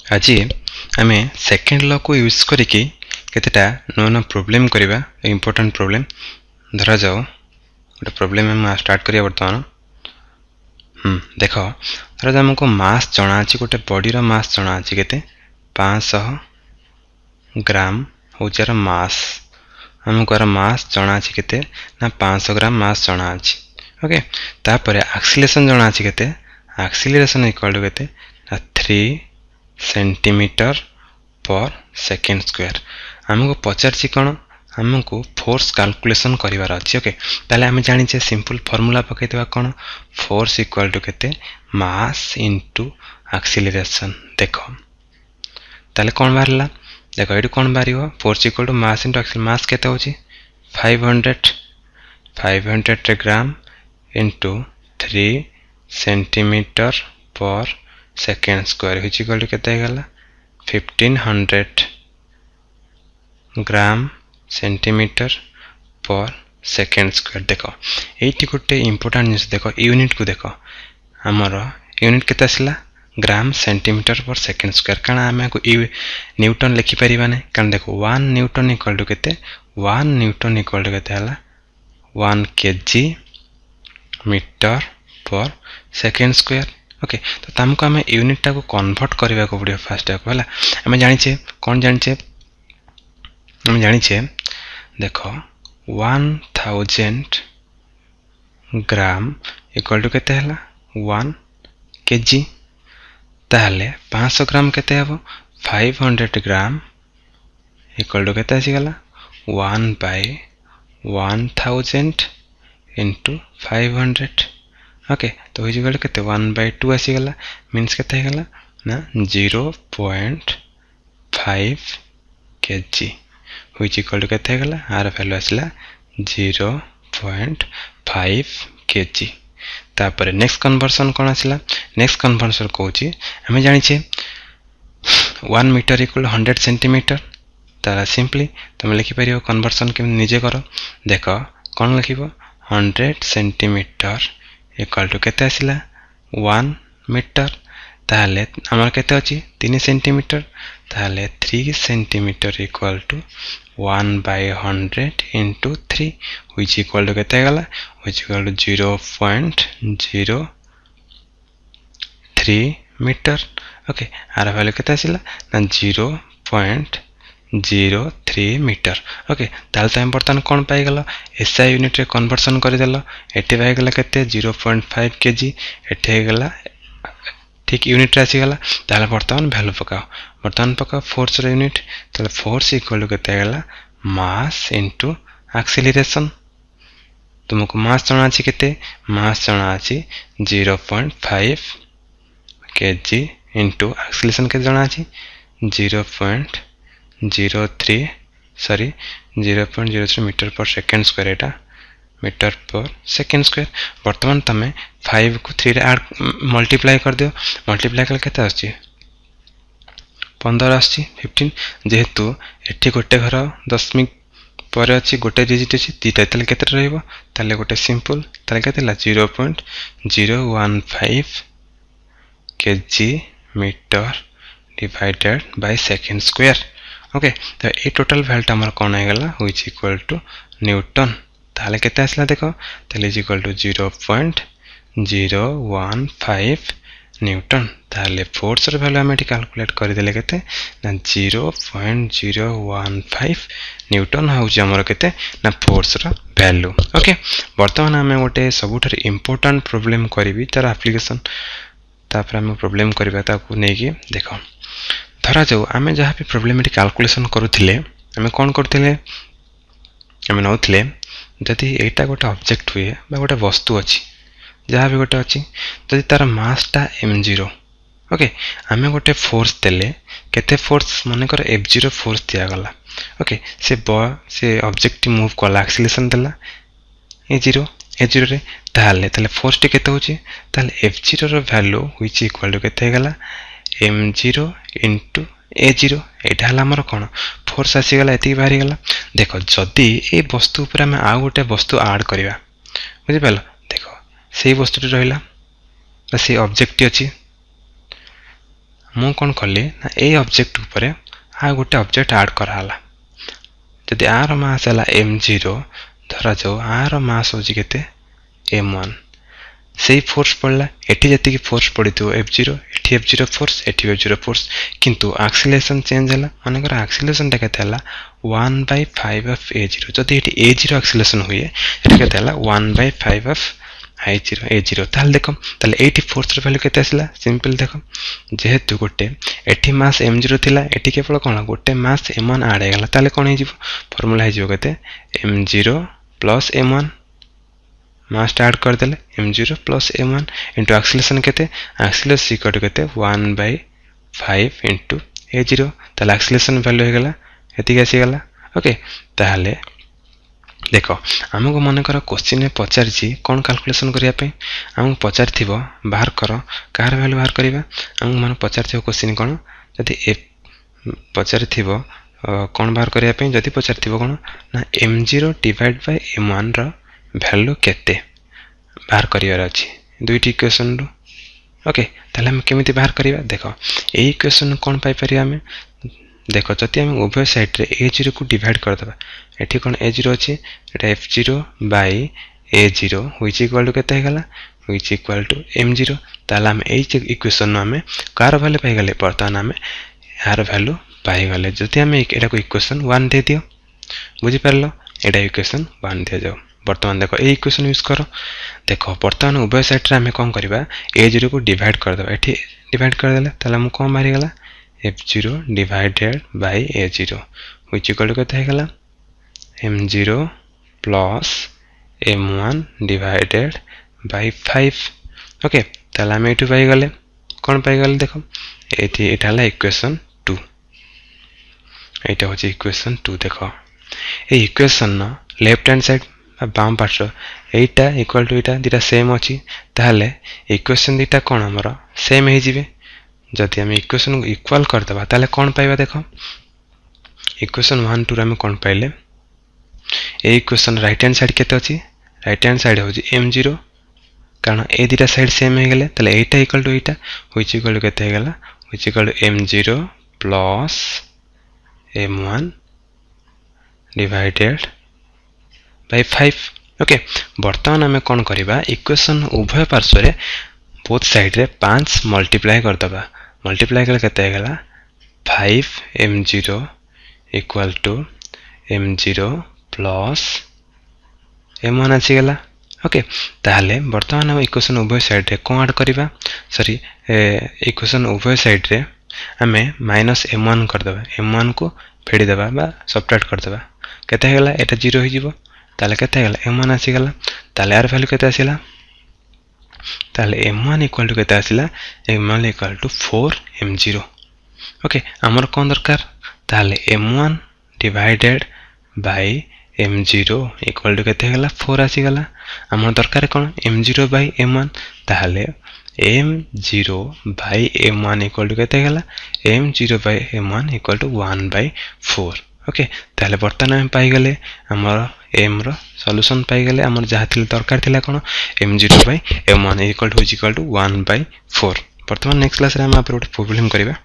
आज आम second law को यूज करके केतेटा नुआ नुआ प्रोब्लेम करवा इम्पोर्टेंट प्रोब्लेम धरा जाओ गोटे प्रोब्लेम हम स्टार्ट करिया बर्तमान देख धरा जाओ हमको मास जଣା अछि गोटे बॉडी रो मास जଣା अछि केते 500 ग्राम होचार मास हमको आर मास जଣା अछि केते ना 500 ग्राम मास जଣା अछि ओके तापर एक्सीलरेशन जଣା अछि केते एक्सीलरेशन इक्वल टू केते 3 सेंटीमीटर पर सेकेंड स्क्वायर हमको पचार कौन हमको फोर्स कैलकुलेशन करिवार अछि ओके ताले हम जानि छे सिंपल फार्मूला पकेतबा कौन फोर्स इक्वल टू केते मास इनटू एक्सीलरेशन देखो ताले कौन बारला देखो एडी कौन बारियो force equal to mass into acceleration mass केते होची 500 gram into 3 centimetre per second square which equal to केते गला 1500 gram centimetre per second square देखो एटी गोटे इंपोर्टेंट जिनिस देखो यूनिट को देखो हमर यूनिट केते आसला gram centimetre per second square काना हमें को न्यूटन लिखि परिबा नै कारण देखो 1 न्यूटन इक्वल टू केते 1 न्यूटन इक्वल टू केते हला 1 केजी मीटर पर सेकेंड स्क्वायर ओके तो तमको हमें यूनिट टा को कन्वर्ट करबा को पड़ियो फास्ट को हला हमें जानि छे कोन जानि छे हम जानि छे देखो 1000 ग्राम इक्वल टू केते हला 1 केजी ताले 500 ग्राम केते हबो 500 ग्राम इक्वल टू केते आसी गला 1 by 1000 into 500 ओके तो इज इक्वल टू केते 1 by 2 आसी गला मींस केते गला ना 0.5 kg which equal to केते गला आर वैल्यू आसला 0.5 kg तापर नेक्स्ट कन्वर्जन कोन आसला नेक्स्ट कन्वर्जन कहूची हमें जानि छे 1 मीटर इक्वल 100 सेंटीमीटर तारा सिंपली तुम लिखि परियो कन्वर्जन के निजे करो देखो कोन लिखिबो 100 सेंटीमीटर इक्वल टू केते आसिला 1 मीटर ताले हमर केते अछि 3 सेंटीमीटर ताले 3 centimetre equal to 1 by 100 into 3 which equal to केते गला which equal to 0.03 metre okay R value केते आसिला ना 0.03 मीटर ओके ताल टाइम बर्तन कोन पाई गलो एसआई यूनिट रे कन्वर्जन करि देलो एटे पाई गला केते 0.5 केजी एटे गला ठीक यूनिट रे आसी गला ताले बर्तन वैल्यू पकाओ फोर्स रे यूनिट ताले फोर्स इक्वल टू केते गला मास इनटू एक्सीलरेशन तुमको मास जଣା अछि केते मास जଣା अछि 0.5 केजी इनटू एक्सीलरेशन के जଣା अछि 0.03 मीटर पर सेकेंड स्क्वायर एटा मीटर पर सेकेंड स्क्वायर वर्तमान तमे 5 को 3 रे ऐड मल्टीप्लाई कर दियो मल्टीप्लाई कर केते आछि 15 आछि 15 जेहेतु एठी गोटे घर दशमिक पर अछि गोटे डिजिट अछि तीटा तले केते रहइबो तले गोटे सिंपल तले केते ला 0.015 KG metre divided by second square okay तो ए टोटल वैल्यू हमर कोन आ गेला व्हिच इक्वल टू न्यूटन ताले केते आसला देखो ताले इज इक्वल टू 0.015 न्यूटन ताले फोर्स रे वैल्यू हम एटी कैलकुलेट कर देले केते ना 0.015 न्यूटन हाउज हमर केते ना फोर्स रो वैल्यू ओके वर्तमान हम गोटे सबुठर इंपोर्टेंट प्रॉब्लम करबी तार एप्लीकेशन तापर हम प्रॉब्लम करबा ताकू नै कि देखो धरा जाऊ आम जहाँ भी प्रॉब्लम कैलकुलेशन करुथिले आम कौन करथिले आम नौथिले जदि एटा गोटे ऑब्जेक्ट हुए बा गोटे वस्तु अछि जहाँ भी गोटे अछि जदि तार मास टा m0 ओके आम गोटे फोर्स देले केते फोर्स माने कर f0 फोर्स दिया गला ओके से ऑब्जेक्ट मूव कला एक्सीलरेशन देला a0 रे ताले फोर्स टी केते होची ताले f0 rho value which equal to केते गला m0 into a0 एटा हला हमर कोन फोर्स आसी गला एती बाहरी गला देखो जदी ए वस्तु ऊपर हम आ गोटे वस्तु ऐड करबा बुझि पालो देखो सेही वस्तुटी रहिला से ऑब्जेक्ट अछि मु कौन कली ना ए ऑब्जेक्ट ऊपर आ गोटे ऑब्जेक्ट ऐड कराला जदि आर मास है m0 धरा जाओ आर मास हो केते m1 से फोर्स पड़ला एठी जति फोर्स पड़ी तो f0 एठी f0 फोर्स एठी f0 फोर्स किंतु एक्सीलरेशन चेंज हला माने कर एक्सीलरेशन टा केते हला 1/5 ऑफ a0 जदि एठी a0 एक्सीलरेशन हुए एठी केते हला 1/5 ऑफ a0 ताल देखो ताले एठी फोर्स र वैल्यू केते आसला सिंपल देखो जेहेतु गोटे एठी मास m0 थिला एठी केवल कोन गोटे मास m1 ऐड हे गला ताले कोन हे जिवो फार्मूला हे जिवो केते m0 प्लस m1 मास ऐड कर देले m0 plus m1 into acceleration केते एक्सीलरेशन इक्वल टू केते 1/5 इनटू a0 ताले एक्सीलरेशन वैल्यू हे गला एति आसी गला ओके ताले देखो हमको मन कर क्वेश्चन में पचार कौन कैलकुलेशन करिया पे हमको पचार थिबो बाहर करो कार वैल्यू बाहर करिबा हमको मन पचार थिबो क्वेश्चन कोन जदि पचार थिबो कौन बाहर करिया पे जदि पचार थिबो कोन ना m0 divide by m1 row value केते बाहर करियार अछि दुईटी इक्वेशन रो ओके ताले हम केमिति बाहर करिबा देखो ए इक्वेशन कोन पाई परिया हम देखो जति हम उभय साइड रे a0 को डिवाइड कर दबा एठी कोन a0 अछि एटा f0 bye a0 which equal to केते हेगला व्हिच इक्वल टू m0 ताला हम ए इक्वेशन हम कार वैल्यू पाई गले बर्तमान हम यार वैल्यू पाई गले जति हम एटा को इक्वेशन 1 दे दियो बुझि परलो एटा इक्वेशन 1 दे जाओ बर्तमान देखो ए इक्वेशन यूज करो देखो बर्तमान उभय साइड रे हम कोन करबा a0 को डिवाइड कर दबा एठी डिवाइड कर देले ताला हम कोन मारि गला f0 divided by a0 which equal to केते हेगला m0 plus m1 divided by 5 okay ताला हम एटू पाई गले कोन पाई गले देखो एठी एठाला इक्वेशन 2 एटा होची इक्वेशन 2 देखो ए इक्वेशन न लेफ्ट हैंड साइड बाम पार्श्व एटा इक्वल टू एटा दिटा सेम अछि ताले इक्वेशन दिटा कोन हमर सेम हे जिवे जदि हम इक्वेशन को इक्वल कर दबा ताले कोन पाइबा देखो इक्वेशन 1 2 रे हम कोन पाइले ए इक्वेशन राइट हैंड साइड केते अछि राइट हैंड साइड होची m0 कारण ए दिटा साइड सेम हे गेले ताले eta equal to eta which equal to केते हे गेला which equal to m0 plus m1 divided by 5 okay वर्तमान हम कोन करबा इक्वेशन उभय पार्श्व रे बोथ साइड रे 5 मल्टीप्लाई कर दबा मल्टीप्लाई कर केते हे गेला 5 m0 equal to m0 plus m1 आसी गेला ओके ताले वर्तमान हम इक्वेशन उभय साइड रे कोन ऐड करबा सॉरी इक्वेशन उभय साइड रे हमें माइनस m1 कर दबा m1 को फेडी दबा बा सबट्रैक्ट कर दबा केते हे गेला एटा 0 हो जिवो ताले केते हे गेला m1 आसी गेला ताले आर वैल्यू केते आसीला ताले m1 इक्वल टू केते आसीला m1 equal to 4 m0 okay हमर कोन दरकार ताले m1 divided bye m0 equal to केते हेगला 4 आसी गला हमर दरकार कोन m0 बाय m1 ताले m0 by m1 equal to केते हेगला m0 by m1 equal to 1/4 okay ताले बर्तन हम पाई गले हमर m रो सॉल्यूशन पाई गले हमर जहा थिल दरकार थिला कोन m0 by m1 equal to 1/4 वर्तमान नेक्स्ट क्लास रे हम आप प्रॉब्लम करिबा।